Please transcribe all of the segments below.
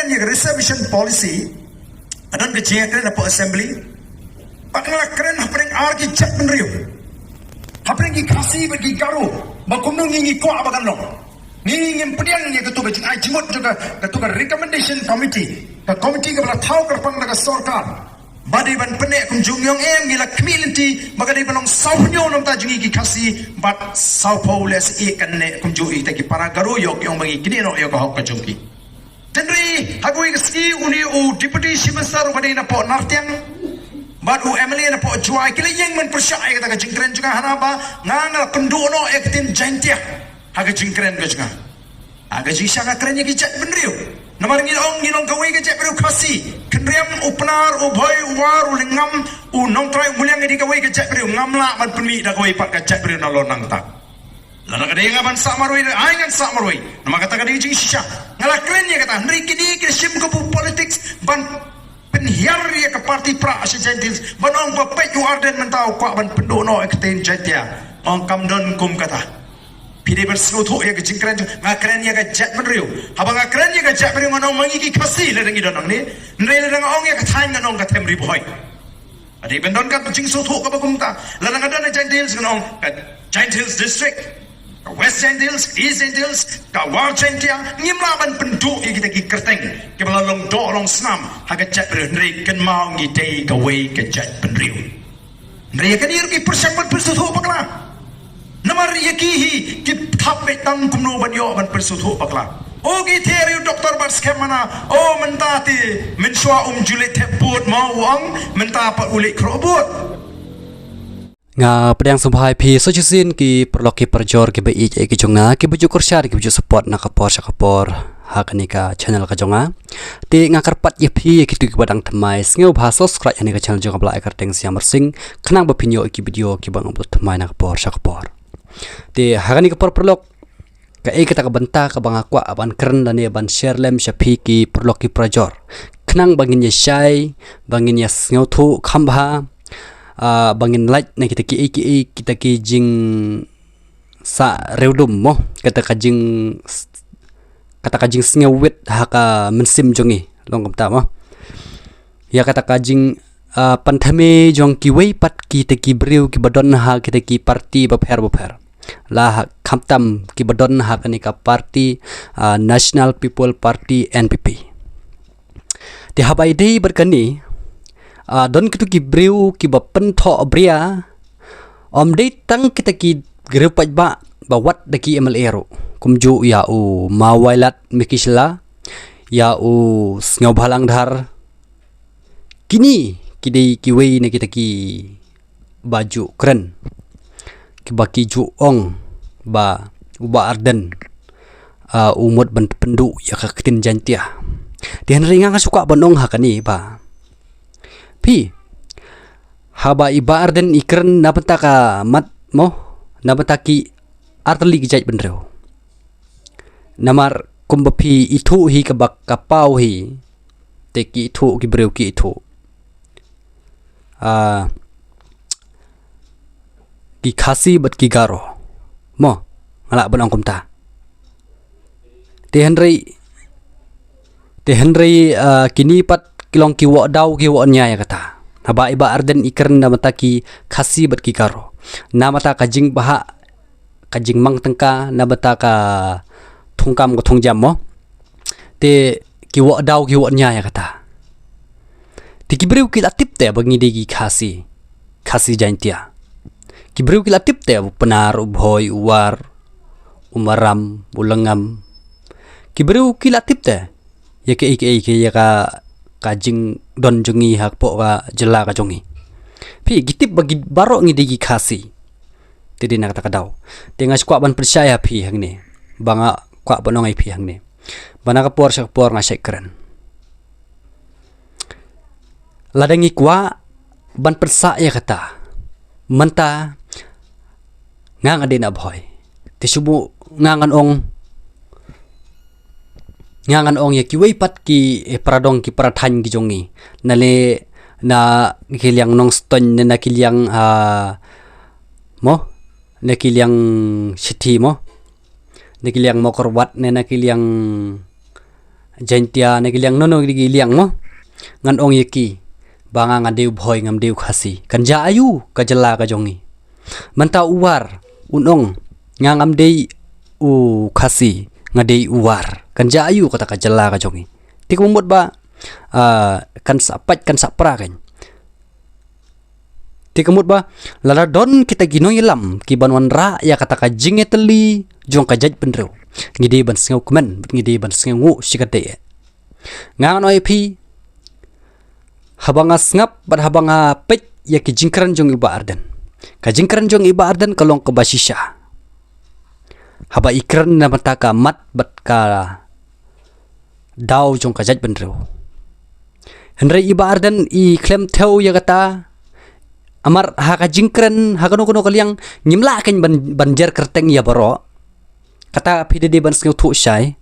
keren ya reservation policy adan ke jeng keren apa assembly pakna keren hapring argi chat menriu hapring ki kasi bagi garu bakumno ngingi ko abagan lo ngingi pediang ya ketua jing ai jimut juga ketua recommendation committee ke komiti ke bala thau kerpang daga sarkar badi ban penek kum jung yong em gila community magadi banong saunyo nom ta jungi ki kasi bat sau paules e kanne kum ju i ta ki para garu yok yong bagi kini no yok hok ka jungki tendri hagui ke ski uni u deputy shimsar badi na po nartiang bat u emily na po juai kila yeng men persyai kata ka jingkren juga hanaba ngangal pendono ektin jantia haga jingkren ka juga aga jisha ka krenye ki chat benriu namar ngilong kawai ke cek beru kasi kendriam upnar ubhoi uwar ulingam unong trai muliang di kawai ke cek beru ngamla man pemi da kawai pat ke cek beru nalonang tak lana kada yang aban sak maroi aingan sak maroi nama kata kada jing shisha ngala krennya kata hendri kini ke sim ke politics ban penhiar ya ke parti pra asijentils banong bapet yu arden mentau kwa ban pendono ekten jatia ong kamdon kum kata pide berselutu ya ke jingkren ngakren ya ke jet menriu haba ngakren ya ke jet menriu nganong mangi ki kasi le dengi donang ni nrei le dang ong ya ke thain nganong ka temri boy adi bendon ka jing sutu ka bagumta la dang ada gentils nganong ka gentils district ka west gentils east gentils ka war gentia ngimla ban pendu ya kita ki kerteng ke balalong do long snam ha ke jet menriu nrei ken mau ngi dei ka wei ke jet menriu nrei ka dir ki persyambat bersutu bakla namar yakihi ki thape tang kumno banyo ban persutu bakla ogi theriu doktor bars kemana o mentati mensua julit teput mau wang menta pa ulik krobot nga pedang sampai pi sojusin ki perloki perjor ki bei ki jonga ki buju kursyar ki buju support na kapor sakapor hak nika channel ka jonga ti nga karpat ye pi ki tu ki badang thamai ngeu bha subscribe ani ka channel jonga bla akar teng siam sing khnang ba pinyo ki video ki bang upload thamai na kapor sakapor ti hagani kapor perlok ka kita ka banta ka bang akwa aban kern dan ban share lem shapi ki perlok ki prajor khnang bangin ye shai bangin ye ngeu thu khamba bangin like na kita ki jing sa reudum mo kata ka jing ngewit haka mensim jongi long kam ta mo ya kata ka jing panthame jong ki wei pat ki te ki briu ki badon ha kita ki parti bapher la khamtam ki badon ha kani ka parti National People Party NPP ti habai dei berkani don kitu ki briu ki bapen tho bria om dei tang kita ki grupat ba wat de ki MLA ro kumju ya u mawailat mikisla ya u sngaw bhalang dhar kini kidei kiwei na kita ki baju keren ki baki ju ong ba uba arden umut ban pendu ya ka ketin jantia dian ringa ka suka bonong hakani ba pi haba iba arden ikren napenta ka mat mo napenta ki artli gijai benreo namar kumbapi itu hi ka bak kapau hi teki itu ki breu ki itu ki khasi bat ki garo mo ngala banong kumta te henry kini pat kilong ki wo dau ki wo nya ya kata haba iba arden ikern na mata ki khasi bat ki garo na mata kajing baha kajing mang tengka na mata ka thungkam ko thungjam mo te ki wo dau ki wo nya ya kata tikibriu ki latip te bangi degi khasi jantia kibriu ki latip te penar ubhoi uwar umaram ulangam kibriu ki latip te ya ke ya ka kajing don jongi hak po ka jela ka jongi pi gitip bagi baro ngi degi khasi tedi nak kata kadau tengas kwa ban percaya pi hang ni banga kwa banong ai pi hang ni bana ka por ngasek keren ladangi kwa ban persa ya kata menta ngang adin abhoy tisubu ngangan ong ya kiwei pat ki pradong ki prathan ki jongi nale na kiliang nong ston na kiliang mo na kiliang city mo na kiliang mokorwat na kiliang jantia na giliang nono giliang mo ngan ong yeki banga ngadeu boy ngam deu khasi kan ja ayu ka jela ka jongi manta uwar unong ngam dei u khasi ngadei uwar kan ja ayu kata ka jela ka jongi tik mumut ba kan sapat kan sapra kan tik mumut ba lala don kita ginoy lam ki banwan ra ya kata ka jingeteli jong ka jaj penreu ngide ban sngau kumen ngide ban sngau sikate ngang no ip habanga snap bat habanga pet ya ki jingkran jong iba arden ka jingkran jong iba arden kalong ka basisha haba ikran na mata ka mat bat ka daw jong ka jaj penreu henry iba arden I klem theo ya kata amar ha ka jingkran ha kanu kanu kaliang nyimla kan banjer kerteng ya baro kata pide de ban sngau thu shai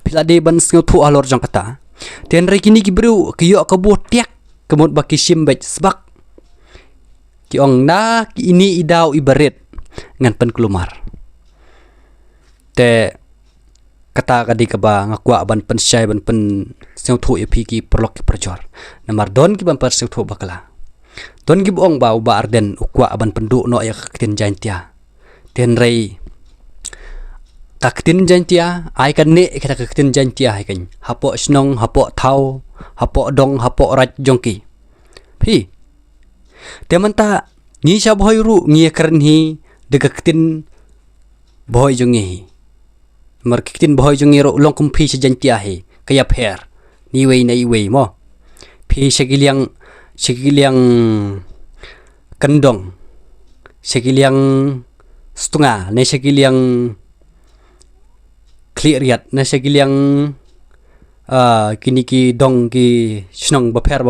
pila de ban sngau thu alor jong kata ten re kini ki bru ki yo ka bu tiak kemut baki sim bet sebak ki ong na ki ini idau ibaret ngan pen kelumar te kata kadi ka ba ngakwa ban pen shai ban pen sngau thu epi ki perlok ki perjor namar don ki ban per sngau thu bakala don ki ong ba uba arden ukwa ban pendu no ya katin jantia ten re kaktin jantia ai kan ne kita kaktin jantia ai kan hapo snong hapo thau hapo dong hapo raj jongki pi temanta ni sha boy ru ngi karen hi de kaktin boy jongi mar kaktin boy jongi ro long kum pi sha jantia hi kaya pher ni wei mo pi shagiliang kendong shagiliang stunga ne shagiliang clear na shagiliang kini ki dong ki snong baper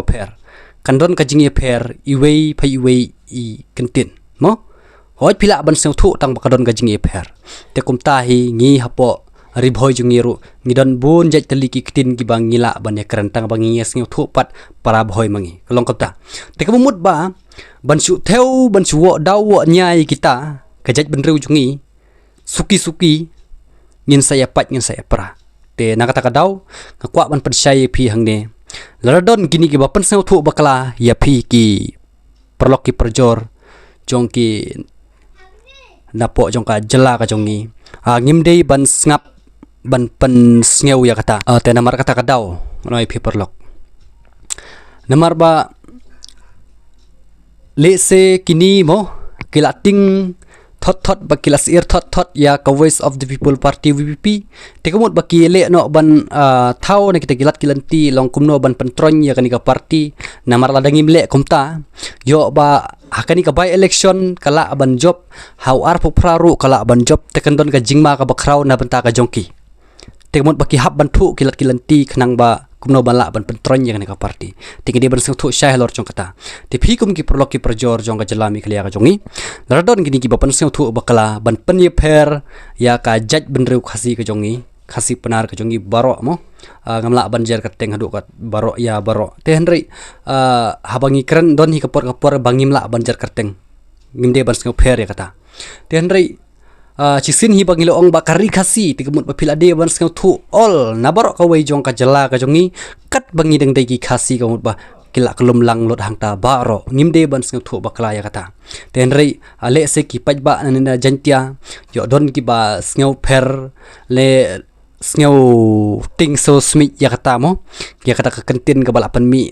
kandon ka jingi per iwei pai iwei I kentin mo hoj pila ban seu thu tang bakadon ka jingi per te kum tahi ngi hapo ribhoi jungi ru ngidon bun jaj tali ki kitin ki bang ngila ban ya kerantang bang ngi seu thu pat para bhoi mangi kalong kata te ka mut ba ban su theo ban su wo daw wo nyai kita ka jaj ban reu jungi suki ngin saya pat ngin saya pra te nakata kadaw ngakwa ban pensai pi hangne ladon gini ki bapan seu thu bakala ya pi ki perlok ki perjor jongki napo jongka jela ka jongi ngimdei ban ngap ban pen sngew ya kata te namar kata kadaw noi pi perlok namar ba lese kini mo kilating thot bakilas ir thot ya ka voice of the people party VPP tekamut baki le no ban thau na kita gilat kilanti long kumno ban pentron ya kanika party namar ladangim le kumta yo ba hakani ka by election kala ban job how ar popraru kala ban job tekandon ka jingma ka bakraw na banta ka jongki tekamut baki hab ban thu kilat kilanti khnang ba kumno ban la ban pentron ya kanika party tingdi ban sang thu shai lor jong kata te phi kum ki prolok ki projor jong ka jalami khlia ka jongi radon gini ki bapan sang thu bakala ban pen ye pher ya ka jaj ban reu khasi ka jongi khasi penar ka jongi baro mo ngamla ban jar ka teng hadu ka baro ya baro te henry habangi kren don hi kapor bangim la ban jar ka teng ngimde ban sang pher ya kata te henry cisin hi bangilo ong bakari khasi tigemut bapila de ban sang thu all nabarok ka wei jong ka jala ka jongi kat bangi deng dei ki khasi ka mut ba kila kelum lang lot hangta baro ngimde ban sang thu bakla ya kata ten rei ale se ki pajba nanina jantia yo don ki ba sngew pher le sngew ting so smit ya kata mo ya kata ka kentin ka balapan mi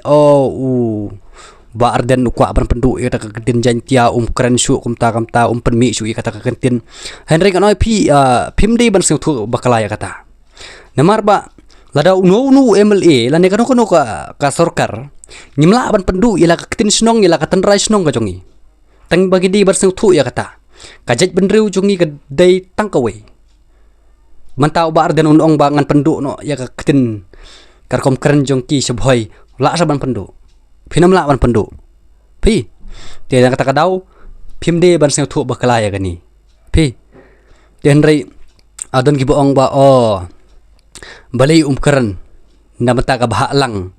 ba arden ukwa ban pendu ya kata ka kentin jantia kren shu kumta penmi shu ya kata ka kentin henry ka noi pimde ban sang thu bakla ya kata namar ba lada nu MLA la ne kanu ka sorkar nyimla ban pendu ila ka ketin snong ila ka tanrai snong ka jongi tang bagi di barsang thu ya kata kajaj benreu jongi ka dai tang ka we mantau ba arden unong ba ngan pendu no ya ka ketin karkom keren jongki sebhoi la sa ban pendu phinam la ban pendu pi te kata kadaw phimde ban sang thu bakala ya gani pi den rei adon ki boong ba balai keren namata ka bah lang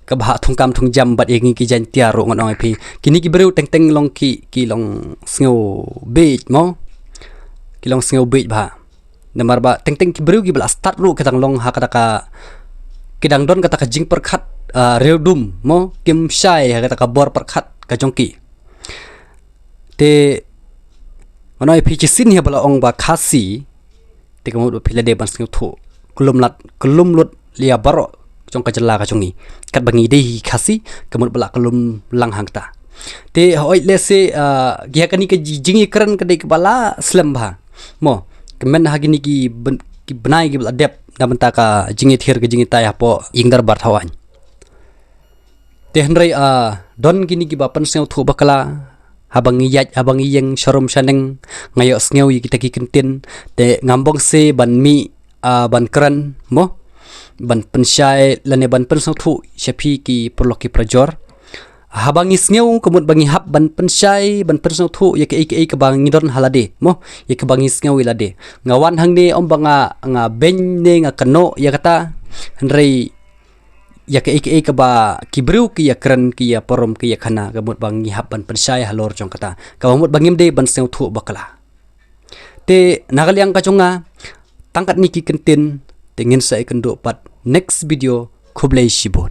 ka bah thungkam thungjam bat yengi ki jan tiaro ngon ong pi kini ki breu teng long ki long sngo beach mo ki long sngo beach ba namar ba teng ki breu ki bla start ru katang long ha kata ka kidang don kata ka jing perkhat reudum mo kim shai kata ka bor perkhat ka jongki te manoi pichisin ya bala ong ba khasi te kamut phila de ban sing thu kulum lut lia baro jong ka jala ka jongi kat bangi de hi khasi kamut bala kulum lang hangta te hoi le se gya kani ka jingi kran ka de bala slam ba mo kemen hagini ki benai ki bala dep na benta ka jingi thir ka jingi tay hapo ingdar bar thawan te hnrei don gini ki ba pan sing thu bakala habang yang sharom shaneng ngayo sngew kita ki kentin te ngambong se ban mi ban kran mo ban pensyai lane ban pensau thu shapi ki perloki prajor habang sngew kemut bangi hab ban pensyai ban pensau thu ya ke ke bang ngidon halade mo ya ke bangi sngew ilade ngawan hang ne om banga nga ben ne nga kano ya kata hendrei ya ke ba kibriu ki ya kran ki ya porom ki ya khana gamut bang ngihap ban pensai halor jong kata kamut bangim de ban seu thu bakala te nagaliang ka jonga tangkat niki kentin tengin sa ikan do pat next video kublai shibon